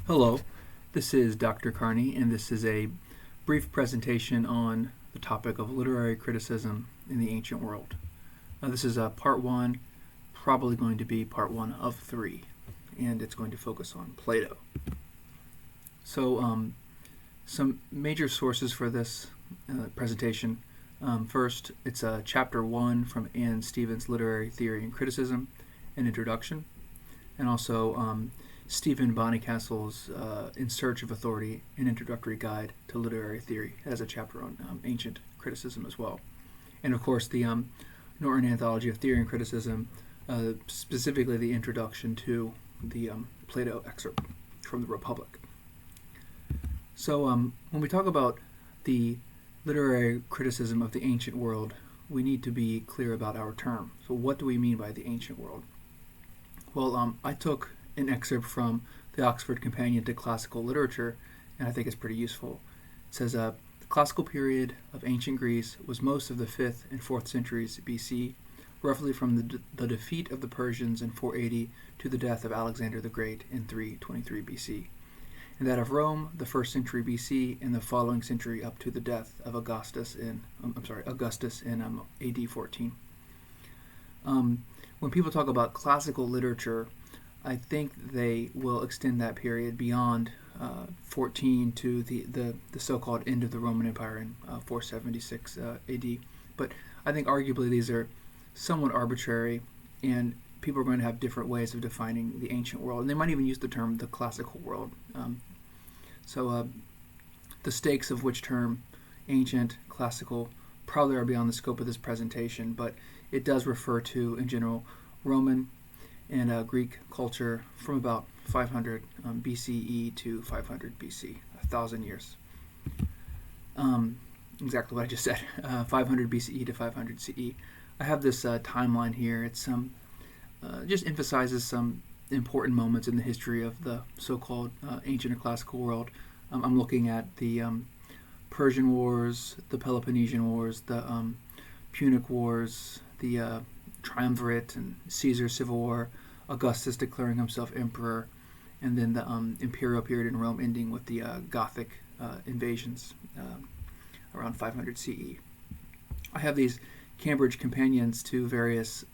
Hello, this is Dr. Carney, and this is a brief presentation on the topic of literary criticism in the ancient world. This is part one, probably going to be part one of three, and it's going to focus on Plato. So, some major sources for this presentation. First, it's chapter one from Anne Stevens' Literary Theory and Criticism, an introduction, and also Stephen Bonnycastle's In Search of Authority, an introductory guide to literary theory. It has a chapter on ancient criticism as well. And of course, the Norton Anthology of Theory and Criticism, specifically the introduction to the Plato excerpt from the Republic. So when we talk about the literary criticism of the ancient world, we need to be clear about our term. So what do we mean by the ancient world? Well, I took an excerpt from the Oxford Companion to Classical Literature, and I think it's pretty useful. It says, the classical period of ancient Greece was most of the 5th and 4th centuries BC, roughly from the defeat of the Persians in 480 to the death of Alexander the Great in 323 BC, and that of Rome, the 1st century BC, and the following century up to the death of Augustus in AD 14. When people talk about classical literature, I think they will extend that period beyond 14 to the so-called end of the Roman Empire in 476 AD. But I think arguably these are somewhat arbitrary, and people are going to have different ways of defining the ancient world. And they might even use the term the classical world. So the stakes of which term, ancient, classical, probably are beyond the scope of this presentation, but it does refer to, in general, Roman and Greek culture from about 500 BCE to 500 BC, 1,000 years. Exactly what I just said, 500 BCE to 500 CE. I have this timeline here. It's just emphasizes some important moments in the history of the so-called ancient or classical world. I'm looking at the Persian Wars, the Peloponnesian Wars, the Punic Wars, the Triumvirate and Caesar's Civil War, Augustus declaring himself emperor, and then the imperial period in Rome ending with the Gothic invasions around 500 CE. I have these Cambridge companions to various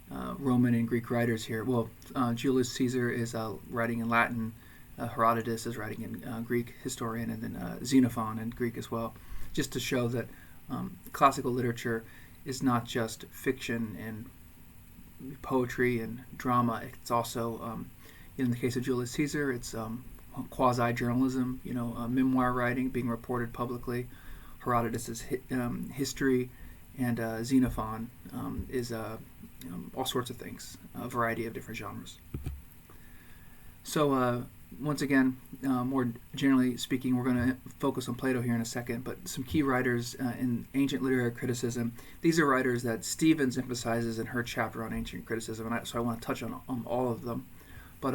Roman and Greek writers here. Well, Julius Caesar is writing in Latin, Herodotus is writing in Greek, historian, and then Xenophon in Greek as well, just to show that classical literature is not just fiction and poetry and drama. It's also, in the case of Julius Caesar, it's quasi-journalism, memoir writing being reported publicly. Herodotus is history, and Xenophon is all sorts of things, a variety of different genres. So once again, more generally speaking, we're going to focus on Plato here in a second, but some key writers in ancient literary criticism. These are writers that Stevens emphasizes in her chapter on ancient criticism, and so I want to touch on all of them. But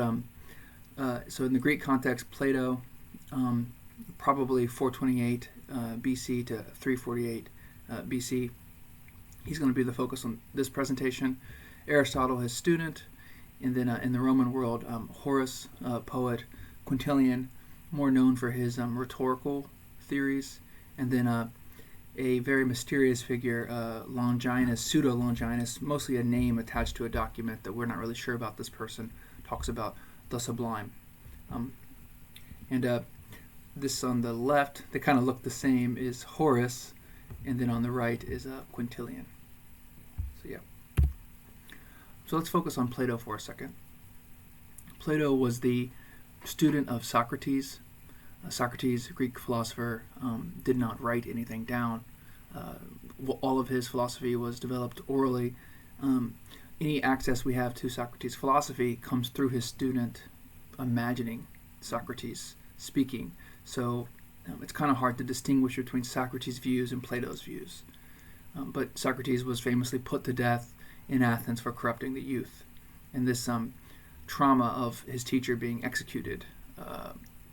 so in the Greek context, Plato, probably 428 BC to 348 BC. He's going to be the focus on this presentation. Aristotle, his student. And then in the Roman world, Horace, poet, Quintilian, more known for his rhetorical theories, and then a very mysterious figure, Longinus, Pseudo-Longinus, mostly a name attached to a document that we're not really sure about this person, talks about the sublime. And this on the left, they kind of look the same, is Horace, and then on the right is Quintilian. So yeah. So let's focus on Plato for a second. Plato was the student of Socrates. Socrates, a Greek philosopher, did not write anything down. All of his philosophy was developed orally. Any access we have to Socrates' philosophy comes through his student imagining Socrates speaking. So it's kind of hard to distinguish between Socrates' views and Plato's views. But Socrates was famously put to death in Athens for corrupting the youth. And this trauma of his teacher being executed,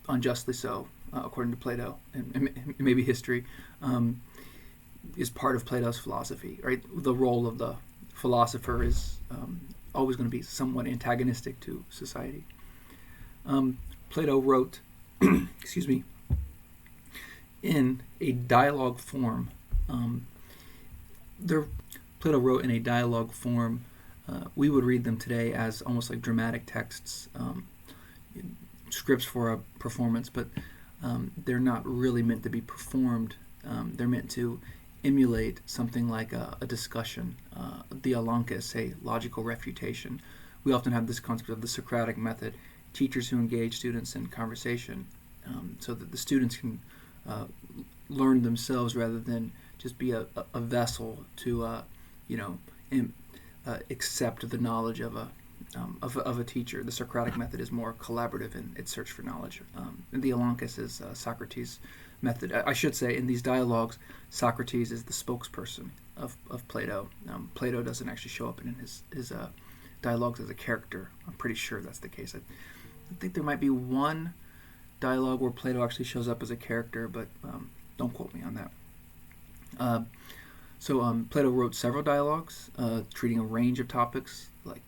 unjustly so, according to Plato, and maybe history, is part of Plato's philosophy, right? The role of the philosopher is always going to be somewhat antagonistic to society. Plato wrote, excuse me, in a dialogue form. There, Plato wrote in a dialogue form. We would read them today as almost like dramatic texts, scripts for a performance, but they're not really meant to be performed. They're meant to emulate something like a discussion, the alonkis, a logical refutation. We often have this concept of the Socratic method, teachers who engage students in conversation, so that the students can learn themselves rather than just be a vessel to, accept the knowledge of a teacher. The Socratic method is more collaborative in its search for knowledge. And the alonkis is Socrates' method. I should say, in these dialogues, Socrates is the spokesperson of Plato. Plato doesn't actually show up in his dialogues as a character. I'm pretty sure that's the case. I think there might be one dialogue where Plato actually shows up as a character, but don't quote me on that. So Plato wrote several dialogues treating a range of topics. Like,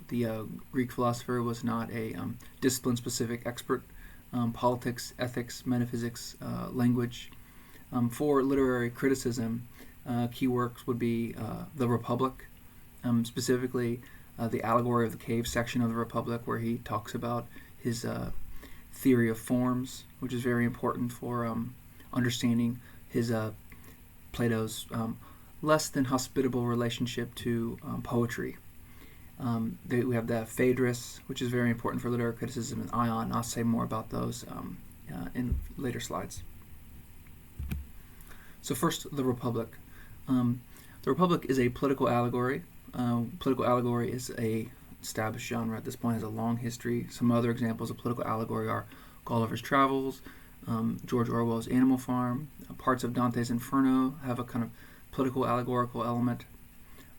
the Greek philosopher was not a discipline-specific expert. Politics, ethics, metaphysics, language. For literary criticism, key works would be The Republic, specifically the Allegory of the Cave section of The Republic, where he talks about his theory of forms, which is very important for understanding his Plato's less than hospitable relationship to poetry. We have the Phaedrus, which is very important for literary criticism, and Ion. I'll say more about those in later slides. So first, the Republic. The Republic is a political allegory. Political allegory is a established genre at this point, has a long history. Some other examples of political allegory are Gulliver's Travels, George Orwell's Animal Farm. Parts of Dante's Inferno have a kind of political allegorical element.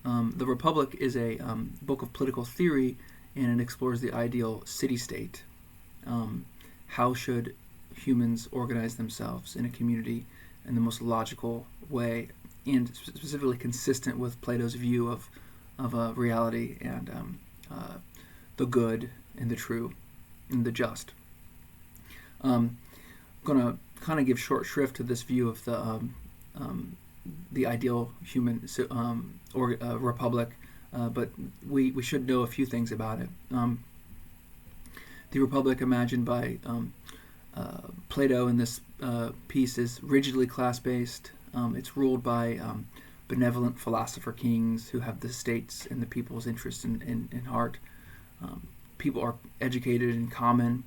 The Republic is a book of political theory, and it explores the ideal city-state. How should humans organize themselves in a community in the most logical way, and specifically consistent with Plato's view of reality and the good and the true and the just. I'm going to kind of give short shrift to this view of the ideal human republic, but we should know a few things about it. The republic imagined by Plato in this piece is rigidly class-based. It's ruled by benevolent philosopher kings who have the state's and the people's interest in heart. People are educated in common.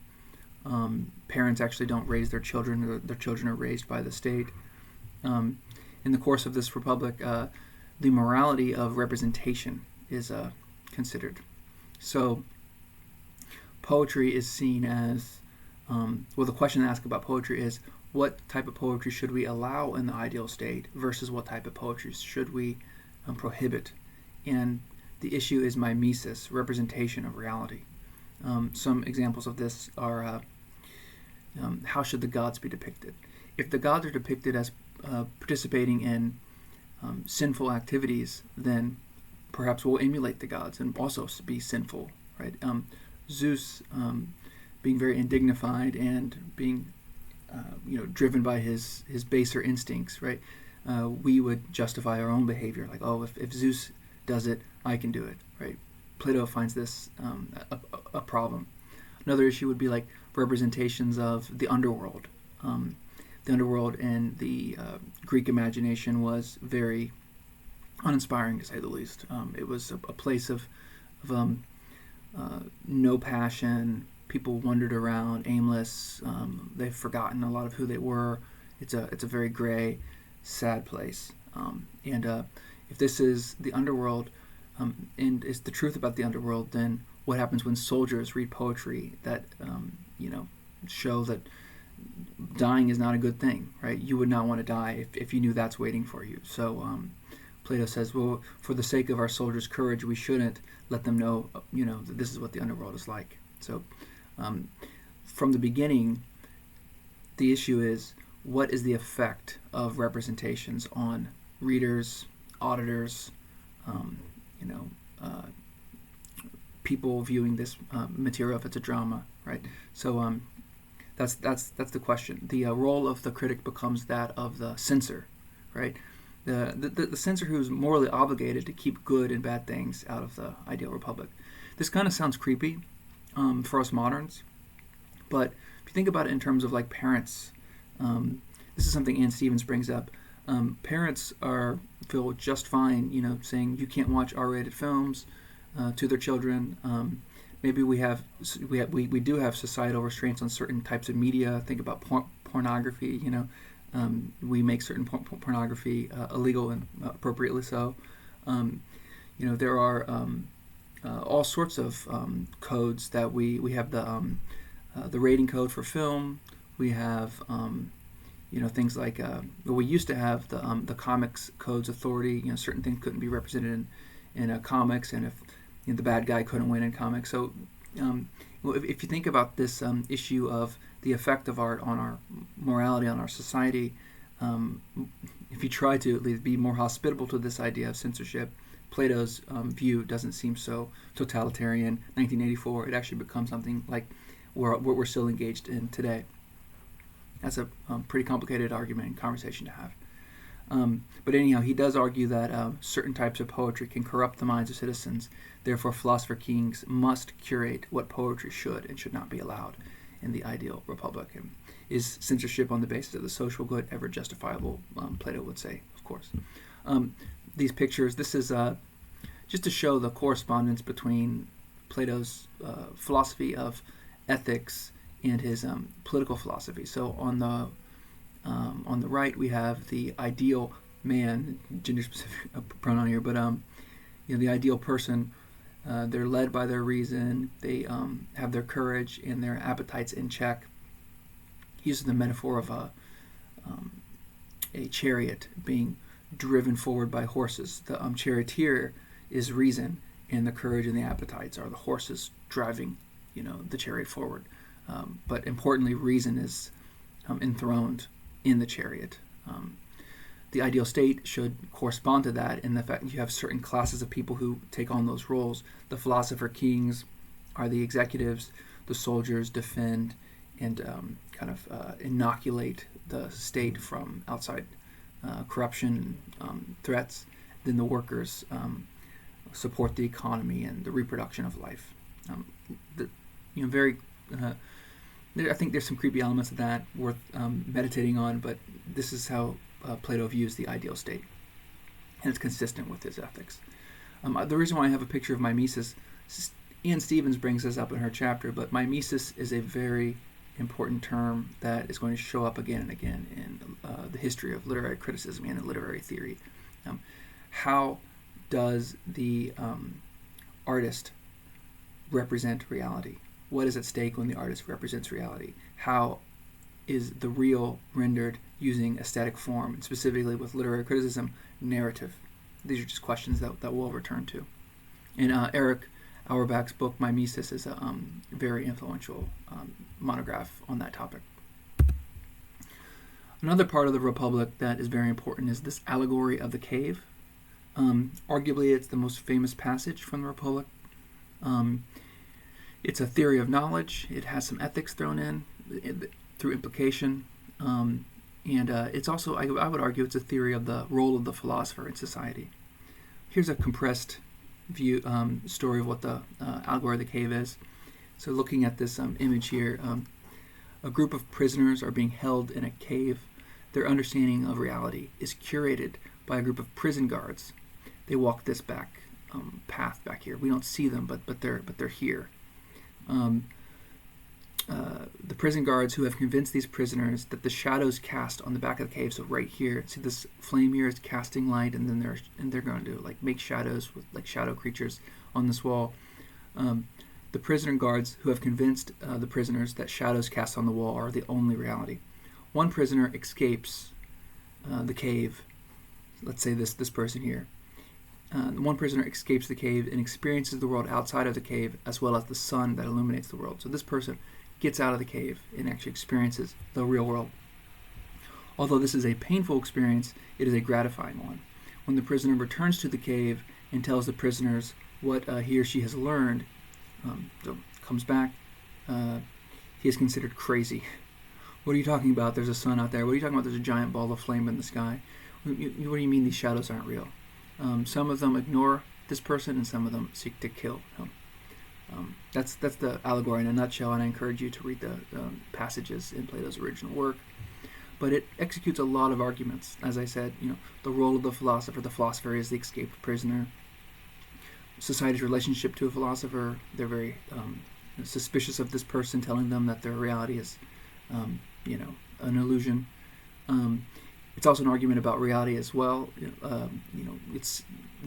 Parents actually don't raise their children, or their children are raised by the state. In the course of this republic, the morality of representation is considered. So poetry is seen as, the question to ask about poetry is, what type of poetry should we allow in the ideal state versus what type of poetry should we prohibit? And the issue is mimesis, representation of reality. Some examples of this are how should the gods be depicted? If the gods are depicted as participating in sinful activities, then perhaps we'll emulate the gods and also be sinful, right? Zeus being very indignified and being driven by his baser instincts, right? We would justify our own behavior, like, oh, if Zeus does it, I can do it, right? Plato finds this a problem. Another issue would be like representations of the underworld. The underworld in the Greek imagination was very uninspiring, to say the least. It was a place of no passion. People wandered around aimless. They've forgotten a lot of who they were. It's a very gray, sad place. And if this is the underworld, and is the truth about the underworld, then what happens when soldiers read poetry that show that dying is not a good thing, right? You would not want to die if you knew that's waiting for you. So Plato says, well, for the sake of our soldiers' courage, we shouldn't let them know, that this is what the underworld is like. So from the beginning, the issue is, what is the effect of representations on readers, auditors, people viewing this material if it's a drama, right? So that's the question. The role of the critic becomes that of the censor, right? The censor who's morally obligated to keep good and bad things out of the ideal republic. This kind of sounds creepy for us moderns, but if you think about it in terms of like parents, this is something Ann Stevens brings up. Parents feel just fine, saying you can't watch R-rated films to their children. Maybe we do have societal restraints on certain types of media. Think about pornography. We make certain pornography illegal and appropriately so. There are all sorts of codes that we have the rating code for film. We have things like we used to have the comics codes authority. Certain things couldn't be represented in comics, and if the bad guy couldn't win in comics. So if you think about this issue of the effect of art on our morality, on our society, if you try to at least be more hospitable to this idea of censorship, Plato's view doesn't seem so totalitarian. 1984, it actually becomes something like what we're still engaged in today. That's a pretty complicated argument and conversation to have. But anyhow, he does argue that certain types of poetry can corrupt the minds of citizens. Therefore, philosopher kings must curate what poetry should and should not be allowed in the ideal republic. And is censorship on the basis of the social good ever justifiable? Plato would say, of course. These pictures, this is just to show the correspondence between Plato's philosophy of ethics and his political philosophy. So on the right we have the ideal man, gender-specific pronoun here, but the ideal person. They're led by their reason. They have their courage and their appetites in check. He uses the metaphor of a chariot being driven forward by horses. The charioteer is reason, and the courage and the appetites are the horses driving, the chariot forward. But importantly, reason is enthroned in the chariot. The ideal state should correspond to that in the fact that you have certain classes of people who take on those roles. The philosopher kings are the executives. The soldiers defend and inoculate the state from outside corruption, threats. Then the workers support the economy and the reproduction of life. I think there's some creepy elements of that worth meditating on, but this is how Plato views the ideal state, and it's consistent with his ethics. The reason why I have a picture of mimesis, Ann Stevens brings this up in her chapter, but mimesis is a very important term that is going to show up again and again in the history of literary criticism and in literary theory. How does the artist represent reality? What is at stake when the artist represents reality? How is the real rendered using aesthetic form, and specifically with literary criticism, narrative? These are just questions that we'll return to. And Eric Auerbach's book, Mimesis, is a very influential monograph on that topic. Another part of the Republic that is very important is this allegory of the cave. Arguably, it's the most famous passage from the Republic. It's a theory of knowledge. It has some ethics thrown in through implication. And it's also, I would argue, it's a theory of the role of the philosopher in society. Here's a compressed view story of what the allegory of the cave is. So looking at this image here, a group of prisoners are being held in a cave. Their understanding of reality is curated by a group of prison guards. They walk this path back here. We don't see them, but they're here. The prison guards who have convinced these prisoners that the shadows cast on the back of the cave. So right here, see this flame here is casting light, and then they're going to make shadows with shadow creatures on this wall. The prisoner guards who have convinced the prisoners that shadows cast on the wall are the only reality. One prisoner escapes the cave. Let's say this person here. One prisoner escapes the cave and experiences the world outside of the cave, as well as the sun that illuminates the world. So this person gets out of the cave and actually experiences the real world. Although this is a painful experience, it is a gratifying one. When the prisoner returns to the cave and tells the prisoners what he or she has learned, so comes back he is considered crazy. What are you talking about? There's a sun out there. What are you talking about? There's a giant ball of flame in the sky. What do you mean these shadows aren't real? Some of them ignore this person, and some of them seek to kill him. That's the allegory in a nutshell, and I encourage you to read the passages in Plato's original work. But it executes a lot of arguments. As I said, the role of the philosopher is the escaped prisoner. Society's relationship to a philosopher, they're very suspicious of this person, telling them that their reality is, an illusion. It's also an argument about reality as well.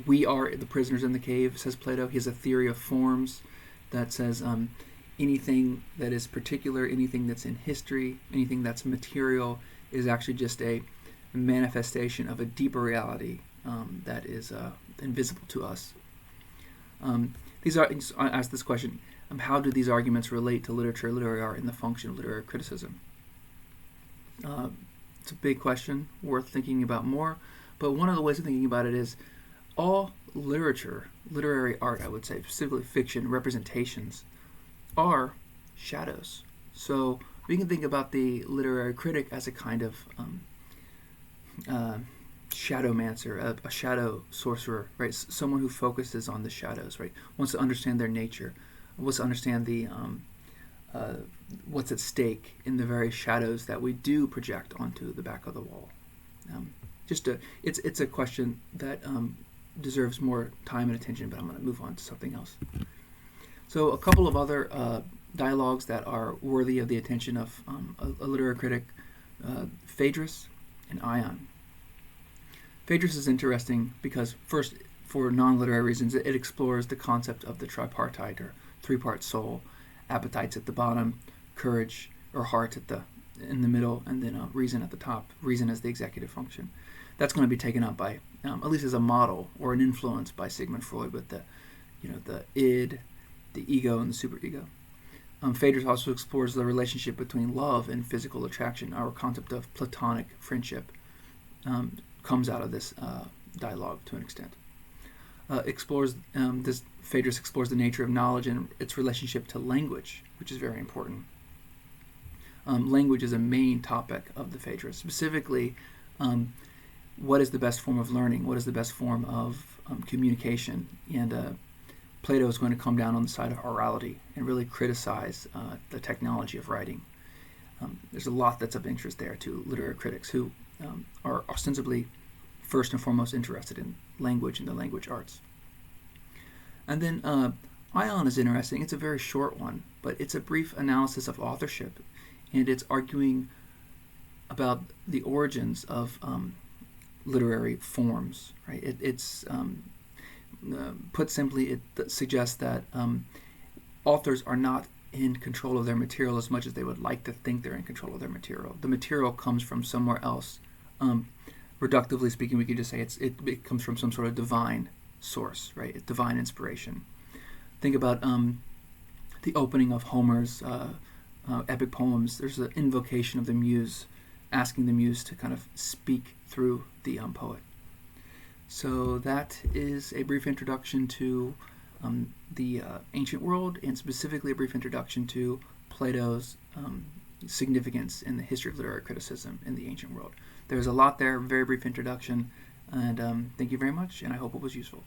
We are the prisoners in the cave, says Plato. He has a theory of forms that says anything that is particular, anything that's in history, anything that's material is actually just a manifestation of a deeper reality that is invisible to us. I asked this question: how do these arguments relate to literature, literary art, and the function of literary criticism? It's a big question, worth thinking about more. But one of the ways of thinking about it is all literature, literary art, I would say, specifically fiction, representations, are shadows. So we can think about the literary critic as a kind of shadowmancer, a shadow sorcerer, right? Someone who focuses on the shadows, right? Wants to understand their nature, wants to understand the what's at stake in the very shadows that we do project onto the back of the wall. It's a question that deserves more time and attention, but I'm going to move on to something else. So a couple of other dialogues that are worthy of the attention of a literary critic: Phaedrus and Ion. Phaedrus is interesting because, first, for non-literary reasons, it explores the concept of the tripartite or three-part soul: appetites at the bottom, courage or heart in the middle, and then reason at the top. Reason as the executive function. That's going to be taken up by, at least as a model or an influence, by Sigmund Freud with the id, the ego, and the superego. Phaedrus also explores the relationship between love and physical attraction. Our concept of platonic friendship comes out of this dialogue to an extent. Phaedrus explores the nature of knowledge and its relationship to language, which is very important. Language is a main topic of the Phaedrus. Specifically, what is the best form of learning? What is the best form of communication? And Plato is going to come down on the side of orality and really criticize the technology of writing. There's a lot that's of interest there to literary critics who are ostensibly first and foremost interested in language and the language arts. And then Ion is interesting. It's a very short one, but it's a brief analysis of authorship, and it's arguing about the origins of literary forms. Right? It's put simply, it suggests that authors are not in control of their material as much as they would like to think they're in control of their material. The material comes from somewhere else. Reductively speaking, we could just say it comes from some sort of divine source, right? It's divine inspiration. Think about the opening of Homer's epic poems. There's an invocation of the muse, asking the muse to kind of speak through the poet. So that is a brief introduction to the ancient world, and specifically a brief introduction to Plato's significance in the history of literary criticism in the ancient world. There's a lot there, very brief introduction, and thank you very much, and I hope it was useful.